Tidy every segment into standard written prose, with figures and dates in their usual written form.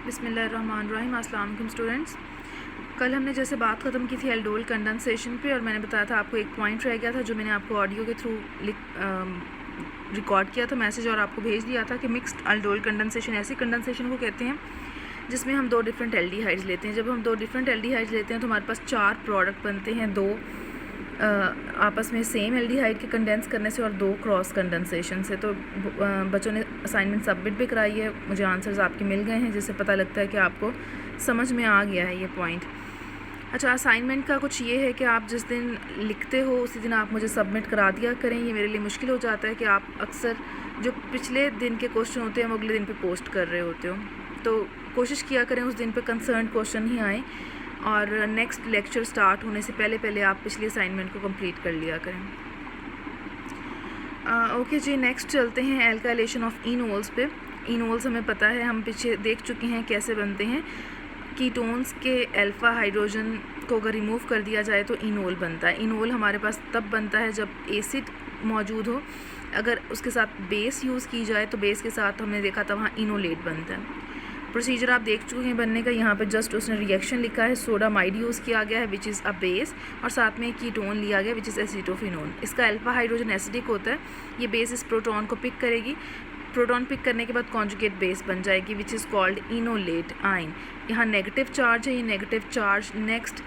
बिस्मिल्लाहिर्रहमानिर्रहीम। अस्सलाम वालेकुम स्टूडेंट्स। कल हमने जैसे बात ख़त्म की थी एल्डोल कंडेंसेशन पे, और मैंने बताया था आपको एक पॉइंट रह गया था जो मैंने आपको ऑडियो के थ्रू रिकॉर्ड किया था मैसेज और आपको भेज दिया था कि मिक्स्ड एल्डोल कंडेंसेशन ऐसी कंडेंसेशन को कहते हैं जिसमें हम दो डिफरेंट एल्डिहाइड्स लेते हैं। जब हम दो डिफरेंट एल्डिहाइड्स लेते हैं तो हमारे पास चार प्रोडक्ट बनते हैं, दो आपस में सेम एल्डिहाइड के कंडेंस करने से और दो क्रॉस कंडेंसेशन से। तो बच्चों ने असाइनमेंट सबमिट भी कराई है, मुझे आंसर्स आपके मिल गए हैं जिससे पता लगता है कि आपको समझ में आ गया है ये पॉइंट। अच्छा, असाइनमेंट का कुछ ये है कि आप जिस दिन लिखते हो उसी दिन आप मुझे सबमिट करा दिया करें। ये मेरे लिए मुश्किल हो जाता है कि आप अक्सर जो पिछले दिन के क्वेश्चन होते हैं वो अगले दिन पे पोस्ट कर रहे होते हो, तो कोशिश किया करें उस दिन पे कंसर्न क्वेश्चन ही आए और नेक्स्ट लेक्चर स्टार्ट होने से पहले पहले आप पिछली असाइनमेंट को कंप्लीट कर लिया करें। ओके जी, नेक्स्ट चलते हैं एल्काइलेशन ऑफ इनोल्स पे। इनोल्स हमें पता है, हम पीछे देख चुके हैं कैसे बनते हैं। कीटोन्स के अल्फ़ा हाइड्रोजन को अगर रिमूव कर दिया जाए तो इनोल बनता है। इनोल हमारे पास तब बनता है जब एसिड मौजूद हो, अगर उसके साथ बेस यूज़ की जाए तो बेस के साथ हमने देखा था वहाँ इनोलेट बनता है। प्रोसीजर आप देख चुके हैं बनने का। यहाँ पे जस्ट उसने रिएक्शन लिखा है, सोडामाइड यूज़ किया गया है विच इज़ अ बेस, और साथ में कीटोन लिया गया विच इज़ एसिटोफिनोन। इसका अल्फ़ा हाइड्रोजन एसिडिक होता है, ये बेस इस प्रोटॉन को पिक करेगी, प्रोटॉन पिक करने के बाद कॉन्जुगेट बेस बन जाएगी विच इज़ कॉल्ड इनोलेट आइन। यहाँ नेगेटिव चार्ज है, ये नेगेटिव चार्ज नेक्स्ट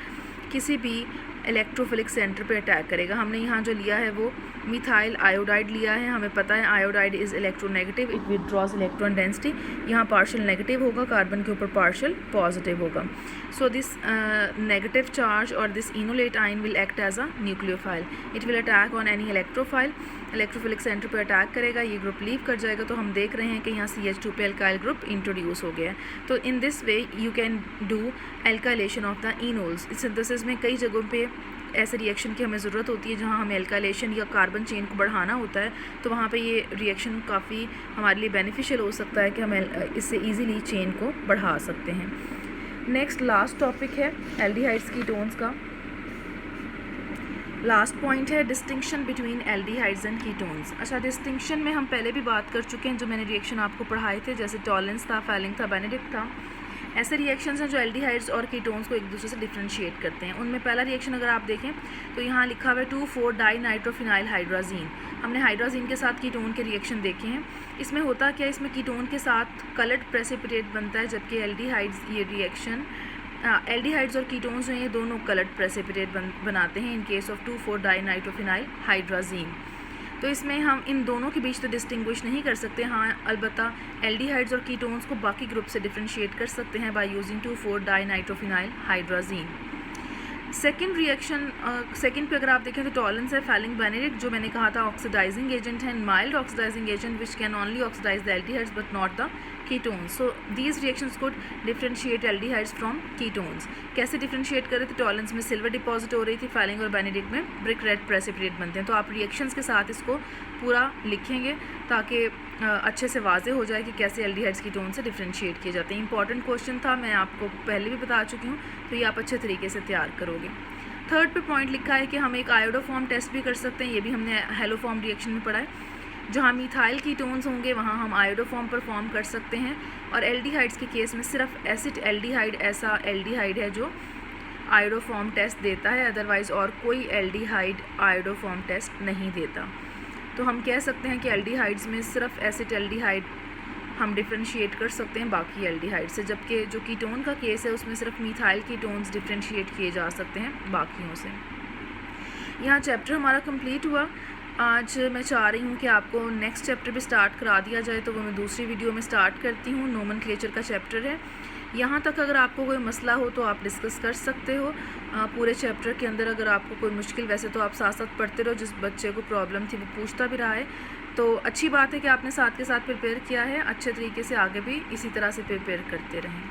किसी भी इलेक्ट्रोफिलिक सेंटर पे अटैक करेगा। हमने यहाँ जो लिया है वो मिथाइल आयोडाइड लिया है। हमें पता है iodide is electronegative, it withdraws electron density. यहाँ पार्शियल नेगेटिव होगा, कार्बन के ऊपर पार्शियल पॉजिटिव होगा। सो दिस नेगेटिव चार्ज और this enolate ion will act as a nucleophile, it will attack on any electrophile, electrophilic centre पे attack करेगा, ये group leave कर जाएगा। तो हम देख रहे हैं कि यहाँ CH2 पे एल्काइल ग्रुप इंट्रोड्यूस हो गया है। तो in this way you can do alkylation of the enols. Synthesis में कई जगहों पे ऐसे रिएक्शन की हमें ज़रूरत होती है जहाँ हमें एल्काइलेशन या कार्बन चेन को बढ़ाना होता है, तो वहाँ पे ये रिएक्शन काफ़ी हमारे लिए बेनिफिशियल हो सकता है कि हम इससे ईज़िली चेन को बढ़ा सकते हैं। नेक्स्ट लास्ट टॉपिक है एल्डिहाइड्स कीटोन्स का। लास्ट पॉइंट है distinction between aldehydes and ketones. अच्छा, डिस्टिंक्शन में हम पहले भी बात कर चुके हैं, जो मैंने रिएक्शन आपको पढ़ाए थे, जैसे टॉलेंस था, फैलिंग था, बेनेडिक्ट था। ऐसे रिएक्शंस हैं जो एल्डिहाइड्स और कीटोन्स को एक दूसरे से डिफरेंशिएट करते हैं। उनमें पहला रिएक्शन अगर आप देखें तो यहाँ लिखा हुआ है 2,4-डाइनाइट्रोफिनाइल हाइड्राजीन। हमने हाइड्राजीन के साथ कीटोन के रिएक्शन देखे हैं। इसमें होता क्या है, इसमें कीटोन के साथ कलर्ड प्रेसिपिटेट बनता है, जबकि एल्डिहाइड्स ये रिएक्शन एल्डिहाइड्स और कीटोन्स जो हैं ये दोनों कलर्ड प्रेसिपिटेट बनाते हैं इन केस ऑफ 2,4-डाइनाइट्रोफिनाइल हाइड्राजीन। तो इसमें हम इन दोनों के बीच तो डिस्टिंग्विश नहीं कर सकते। हाँ, अलबत्ता एल्डिहाइड्स और कीटोन्स को बाकी ग्रुप से डिफरेंशिएट कर सकते हैं बाय यूजिंग 2,4-डाइनाइट्रोफिनाइल हाइड्राजीन। सेकेंड रिएक्शन सेकेंड पे अगर आप देखें तो टॉलेंस है, फैलिंग बेनेडिक्ट जो मैंने कहा था ऑक्सीडाइजिंग एजेंट है, mild oxidising agent which can only oxidise the aldehydes but not the ketones. So these reactions could differentiate aldehydes from ketones. कैसे डिफरेंशिएट कर रहे थे, टॉलेंस में सिल्वर डिपॉजिट हो रही थी, फैलिंग और बेनेडिक्ट में ब्रिक रेड प्रेसिपिटेट बनते हैं। तो आप रिएक्शंस के साथ इसको पूरा लिखेंगे ताकि अच्छे से वाजे हो जाए कि कैसे एल्डिहाइड्स कीटोन से डिफरेंशिएट किए जाते हैं। इंपॉर्टेंट क्वेश्चन था, मैं आपको पहले भी बता चुकी हूँ, तो ये आप अच्छे तरीके से तैयार करोगे। थर्ड पे पॉइंट लिखा है कि हम एक आयोडोफॉर्म टेस्ट भी कर सकते हैं, ये भी हमने हेलोफॉर्म रिएक्शन में पढ़ा है। जहाँ मिथाइल कीटोन्स होंगे वहाँ हम आयोडोफॉर्म परफॉर्म कर सकते हैं, और एल्डिहाइड्स के केस में सिर्फ एसिड एल्डिहाइड ऐसा एल्डिहाइड है जो आयोडोफॉर्म टेस्ट देता है, अदरवाइज़ और कोई एल्डिहाइड आयोडोफॉर्म टेस्ट नहीं देता। तो हम कह सकते हैं कि एल्डिहाइड्स में सिर्फ एसिड एल्डिहाइड हम डिफरेंशिएट कर सकते हैं बाकी एल्डिहाइड से, जबकि जो कीटोन का केस है उसमें सिर्फ मिथाइल कीटोन्स डिफरेंशिएट किए जा सकते हैं बाकियों से। यहाँ चैप्टर हमारा कंप्लीट हुआ। आज मैं चाह रही हूँ कि आपको नेक्स्ट चैप्टर भी स्टार्ट करा दिया जाए, तो वो मैं दूसरी वीडियो में स्टार्ट करती हूँ। नोमेनक्लेचर का चैप्टर है। यहाँ तक अगर आपको कोई मसला हो तो आप डिस्कस कर सकते हो पूरे चैप्टर के अंदर। अगर आपको कोई मुश्किल, वैसे तो आप साथ साथ पढ़ते रहो, जिस बच्चे को प्रॉब्लम थी वो पूछता भी रहा है, तो अच्छी बात है कि आपने साथ के साथ प्रिपेयर किया है। अच्छे तरीके से आगे भी इसी तरह से प्रिपेयर करते रहें।